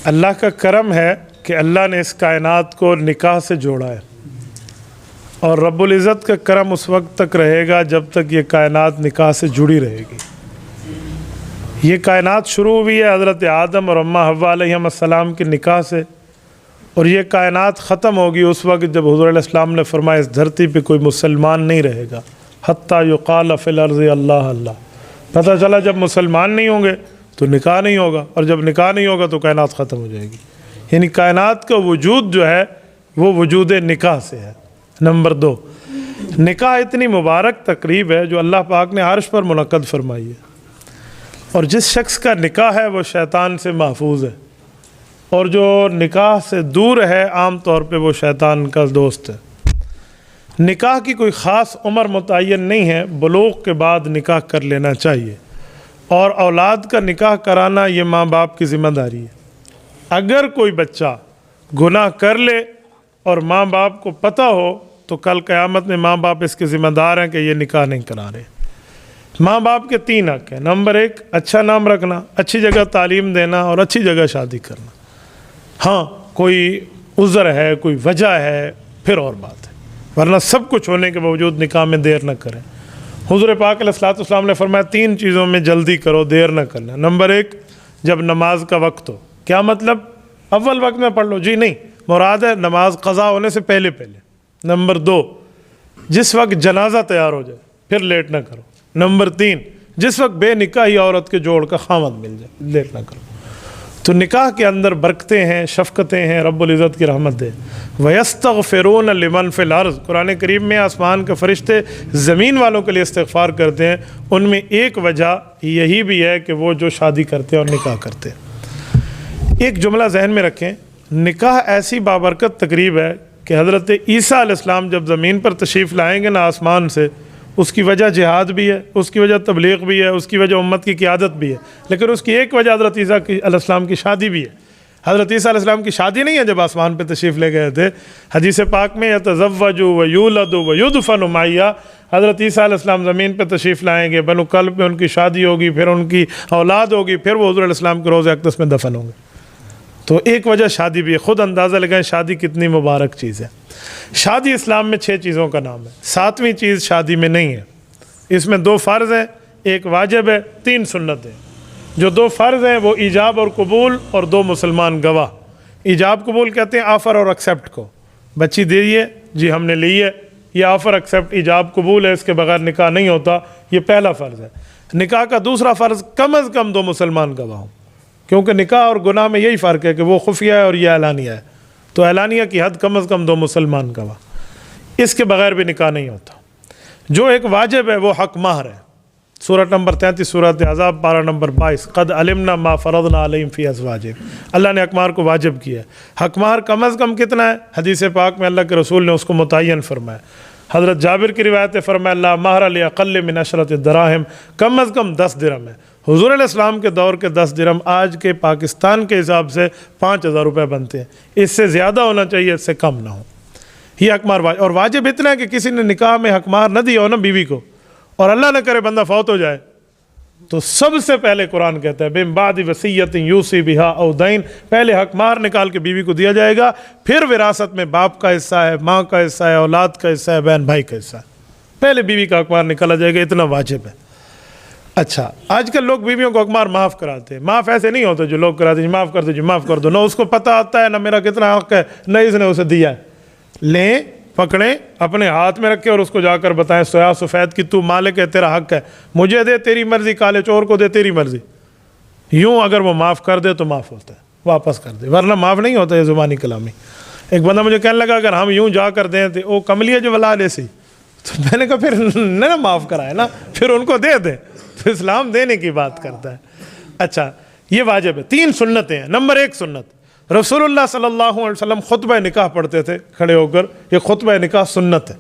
اللہ کا کرم ہے کہ اللہ نے اس کائنات کو نکاح سے جوڑا ہے، اور رب العزت کا کرم اس وقت تک رہے گا جب تک یہ کائنات نکاح سے جڑی رہے گی۔ یہ کائنات شروع ہوئی ہے حضرت آدم اور اماں حوا علیہ السلام کے نکاح سے، اور یہ کائنات ختم ہوگی اس وقت جب حضور علیہ السلام نے فرمایا اس دھرتی پہ کوئی مسلمان نہیں رہے گا، حتیٰ یقال فی الارض اللہ اللہ۔ پتہ چلا جب مسلمان نہیں ہوں گے تو نکاح نہیں ہوگا، اور جب نکاح نہیں ہوگا تو کائنات ختم ہو جائے گی۔ یعنی کائنات کا وجود جو ہے وہ وجود نکاح سے ہے۔ نمبر 2، نکاح اتنی مبارک تقریب ہے جو اللہ پاک نے عرش پر منعقد فرمائی ہے، اور جس شخص کا نکاح ہے وہ شیطان سے محفوظ ہے، اور جو نکاح سے دور ہے عام طور پہ وہ شیطان کا دوست ہے۔ نکاح کی کوئی خاص عمر متعین نہیں ہے، بلوغ کے بعد نکاح کر لینا چاہیے، اور اولاد کا نکاح کرانا یہ ماں باپ کی ذمہ داری ہے۔ اگر کوئی بچہ گناہ کر لے اور ماں باپ کو پتہ ہو تو کل قیامت میں ماں باپ اس کے ذمہ دار ہیں کہ یہ نکاح نہیں کرا رہے۔ ماں باپ کے 3 حق ہیں۔ نمبر 1، اچھا نام رکھنا، اچھی جگہ تعلیم دینا، اور اچھی جگہ شادی کرنا۔ ہاں کوئی عذر ہے، کوئی وجہ ہے، پھر اور بات ہے، ورنہ سب کچھ ہونے کے باوجود نکاح میں دیر نہ کریں۔ حضور پاک علیہ الصلوۃ والسلام نے فرمایا 3 چیزوں میں جلدی کرو، دیر نہ کرنا۔ نمبر 1، جب نماز کا وقت ہو۔ کیا مطلب؟ اول وقت میں پڑھ لو؟ جی نہیں، مراد ہے نماز قضا ہونے سے پہلے پہلے۔ نمبر 2، جس وقت جنازہ تیار ہو جائے، پھر لیٹ نہ کرو۔ نمبر 3، جس وقت بے نکاحی عورت کے جوڑ کا خامد مل جائے، لیٹ نہ کرو۔ تو نکاح کے اندر برکتیں ہیں، شفقتیں ہیں، رب العزت کی رحمت دے۔ وَيَسْتَغْفِرُونَ لِمَنْ فِي الْأَرْضِ، قرآن کریم میں آسمان کے فرشتے زمین والوں کے لیے استغفار کرتے ہیں، ان میں ایک وجہ یہی بھی ہے کہ وہ جو شادی کرتے ہیں اور نکاح کرتے ہیں۔ ایک جملہ ذہن میں رکھیں، نکاح ایسی بابرکت تقریب ہے کہ حضرت عیسیٰ علیہ السلام جب زمین پر تشریف لائیں گے نا آسمان سے، اس کی وجہ جہاد بھی ہے، اس کی وجہ تبلیغ بھی ہے، اس کی وجہ امت کی قیادت بھی ہے، لیکن اس کی ایک وجہ حضرت عیسیٰ علیہ السلام کی شادی بھی ہے۔ حضرت عیسیٰ علیہ السلام کی شادی نہیں ہے جب آسمان پہ تشریف لے گئے تھے، حدیث پاک میں یتزوج ویولد ویدفن معیا، حضرت عیسیٰ علیہ السلام زمین پہ تشریف لائیں گے، بنو کلب میں ان کی شادی ہوگی، پھر ان کی اولاد ہوگی، پھر وہ حضور علیہ السلام کے روضہ اقدس میں دفن ہوں گے۔ تو ایک وجہ شادی بھی ہے۔ خود اندازہ لگائیں شادی کتنی مبارک چیز ہے۔ شادی اسلام میں 6 چیزوں کا نام ہے، 7ویں چیز شادی میں نہیں ہے۔ اس میں 2 فرض ہیں، 1 واجب ہے، 3 سنت ہیں۔ جو 2 فرض ہیں وہ ایجاب اور قبول، اور 2 مسلمان گواہ۔ ایجاب قبول کہتے ہیں آفر اور ایکسیپٹ کو، بچی دیجیے جی ہم نے لی ہے، یہ آفر ایکسیپٹ ایجاب قبول ہے، اس کے بغیر نکاح نہیں ہوتا، یہ پہلا فرض ہے۔ نکاح کا دوسرا فرض کم از کم 2 مسلمان گواہ ہوں، کیونکہ نکاح اور گناہ میں یہی فرق ہے کہ وہ خفیہ ہے اور یہ اعلانیہ ہے، تو اعلانیہ کی حد کم از کم 2 مسلمان گواہ، اس کے بغیر بھی نکاح نہیں ہوتا۔ جو ایک واجب ہے وہ حق مہر ہے۔ سورۃ نمبر 33 سورۃ احزاب پارہ نمبر 22، قد علمنا ما فرضنا علیہم فی ازواجہم، اللہ نے حق مہر کو واجب کیا ہے۔ حق مہر کم از کم کتنا ہے؟ حدیث پاک میں اللہ کے رسول نے اس کو متعین فرمایا۔ حضرت جابر کی روایت فرمایا لا مہر لاقل من 10 دراہم، کم از کم 10 درہم ہے۔ حضور علیہ السلام کے دور کے 10 درہم آج کے پاکستان کے حساب سے 5000 روپے بنتے ہیں، اس سے زیادہ ہونا چاہیے، اس سے کم نہ ہو۔ یہ حق مہر واجب، اور واجب اتنا ہے کہ کسی نے نکاح میں حق مہر نہ دیا ہو نا بیوی کو، اور اللہ نہ کرے بندہ فوت ہو جائے، تو سب سے پہلے قرآن کہتا ہے من بعد وصیۃ یوصی بہا او دین، پہلے حق مہر نکال کے بیوی کو دیا جائے گا، پھر وراثت میں باپ کا حصہ ہے، ماں کا حصہ ہے، اولاد کا حصہ ہے، بہن بھائی کا حصہ ہے، پہلے بیوی کا حق مہر نکالا جائے گا، اتنا واجب ہے۔ اچھا، آج کل لوگ بیویوں کو حق مہر معاف کراتے ہیں، معاف ایسے نہیں ہوتے جو لوگ کراتے ہیں معاف کر دو جی معاف کر دو، نہ اس کو پتہ آتا ہے نہ میرا کتنا حق ہے، نہ اس نے اسے دیا ہے۔ لیں، پکڑیں، اپنے ہاتھ میں رکھیں اور اس کو جا کر بتائیں سیاہ سفید کی تو مالک ہے، تیرا حق ہے، مجھے دے تیری مرضی، کالے چور کو دے تیری مرضی۔ یوں اگر وہ معاف کر دے تو معاف ہوتا ہے، واپس کر دے، ورنہ معاف نہیں ہوتا۔ یہ زبانی کلامی۔ ایک بندہ مجھے کہنے لگا اگر ہم یوں جا کر دیں تو وہ کملیہ جو ولا لے سی، تو میں نے کہا پھر نہ معاف کرائے نا، پھر ان کو دے دیں، تو اسلام دینے کی بات کرتا ہے۔ اچھا، یہ واجب ہے۔ 3 سنتیں ہیں۔ نمبر 1 سنت، رسول اللہ صلی اللہ علیہ وسلم خطبہ نکاح پڑھتے تھے کھڑے ہو کر، یہ خطبہ نکاح سنت ہے۔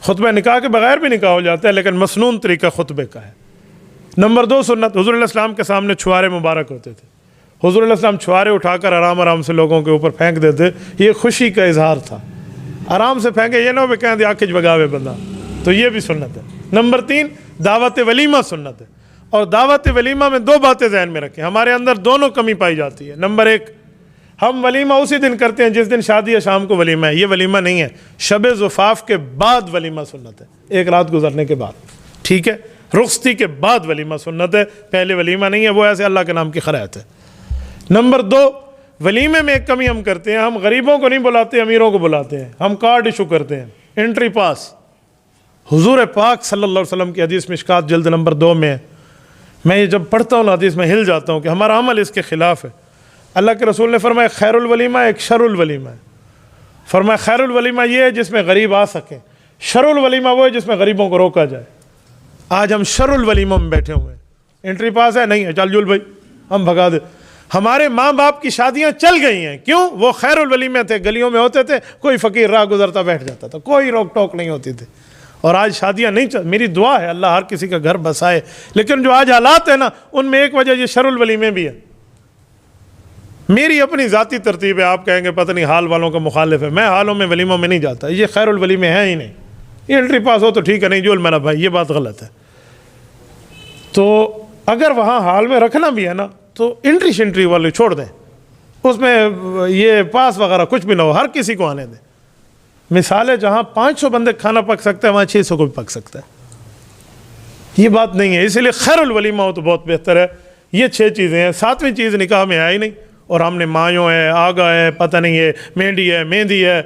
خطبہ نکاح کے بغیر بھی نکاح ہو جاتا ہے، لیکن مسنون طریقہ خطبے کا ہے۔ نمبر 2 سنت، حضور علیہ السلام کے سامنے چھوارے مبارک ہوتے تھے، حضور علیہ السلام چھوارے اٹھا کر آرام آرام سے لوگوں کے اوپر پھینک دیتے، یہ خوشی کا اظہار تھا، آرام سے پھینکے، یہ نہ ہو کہ کہیں دے آنکھیں بگاوے بندہ، تو یہ بھی سنت ہے۔ نمبر 3 دعوت ولیمہ سنت ہے، اور دعوت ولیمہ میں 2 باتیں ذہن میں رکھیں، ہمارے اندر دونوں کمی پائی جاتی ہے۔ نمبر 1 ہم ولیمہ اسی دن کرتے ہیں جس دن شادی ہے، شام کو ولیمہ ہے. یہ ولیمہ نہیں ہے. شب زفاف کے بعد ولیمہ سنت ہے، ایک رات گزرنے کے بعد. ٹھیک ہے، رخصتی کے بعد ولیمہ سنت ہے، پہلے ولیمہ نہیں ہے. وہ ایسے اللہ کے نام کی خیرات ہے. نمبر 2، ولیمے میں ایک کمی ہم کرتے ہیں، ہم غریبوں کو نہیں بلاتے، امیروں کو بلاتے ہیں. ہم کارڈ ایشو کرتے ہیں، انٹری پاس. حضور پاک صلی اللہ علیہ وسلم کی حدیث مشکات جلد نمبر 2 میں ہے. میں یہ جب پڑھتا ہوں حدیث میں ہل جاتا ہوں کہ ہمارا عمل اس کے خلاف ہے. اللہ کے رسول نے فرمایا خیر الولیمہ ایک شر الولیمہ ہے. فرمایا خیر الولیمہ یہ ہے جس میں غریب آ سکیں، شر الولیمہ وہ ہے جس میں غریبوں کو روکا جائے. آج ہم شر الولیمہ میں بیٹھے ہوئے ہیں. انٹری پاس ہے نہیں ہے، چل جل بھائی ہم بھگا دے. ہمارے ماں باپ کی شادیاں چل گئی ہیں، کیوں؟ وہ خیر الولیمہ تھے، گلیوں میں ہوتے تھے، کوئی فقیر راہ گزرتا بیٹھ جاتا تھا، کوئی روک ٹوک نہیں ہوتی تھی. اور آج شادیاں نہیں میری دعا ہے اللہ ہر کسی کا گھر بسائے، لیکن جو آج حالات ہیں نا ان میں ایک وجہ یہ شر الولیمے بھی ہے. میری اپنی ذاتی ترتیب ہے، آپ کہیں گے پتہ نہیں حال والوں کا مخالف ہے. میں حالوں میں ولیموں میں نہیں جاتا، یہ خیر الولیمے ہیں ہی نہیں. یہ انٹری پاس ہو تو ٹھیک ہے، نہیں جول میرا بھائی، یہ بات غلط ہے. تو اگر وہاں حال میں رکھنا بھی ہے نا تو انٹری شنٹری والے چھوڑ دیں، اس میں یہ پاس وغیرہ کچھ بھی نہ ہو، ہر کسی کو آنے دیں. مثال ہے جہاں 500 بندے کھانا پک سکتے ہیں وہاں 600 کو بھی پک سکتا ہے. یہ بات نہیں ہے، اسی لیے خیر الولیمہ ہو تو بہت بہتر ہے. یہ 6 چیزیں ہیں. 7ویں چیز نکاح میں ہے ہی نہیں، اور ہم نے مایوں ہے، آگا ہے، پتہ نہیں ہے، مہندی ہے، مہندی ہے.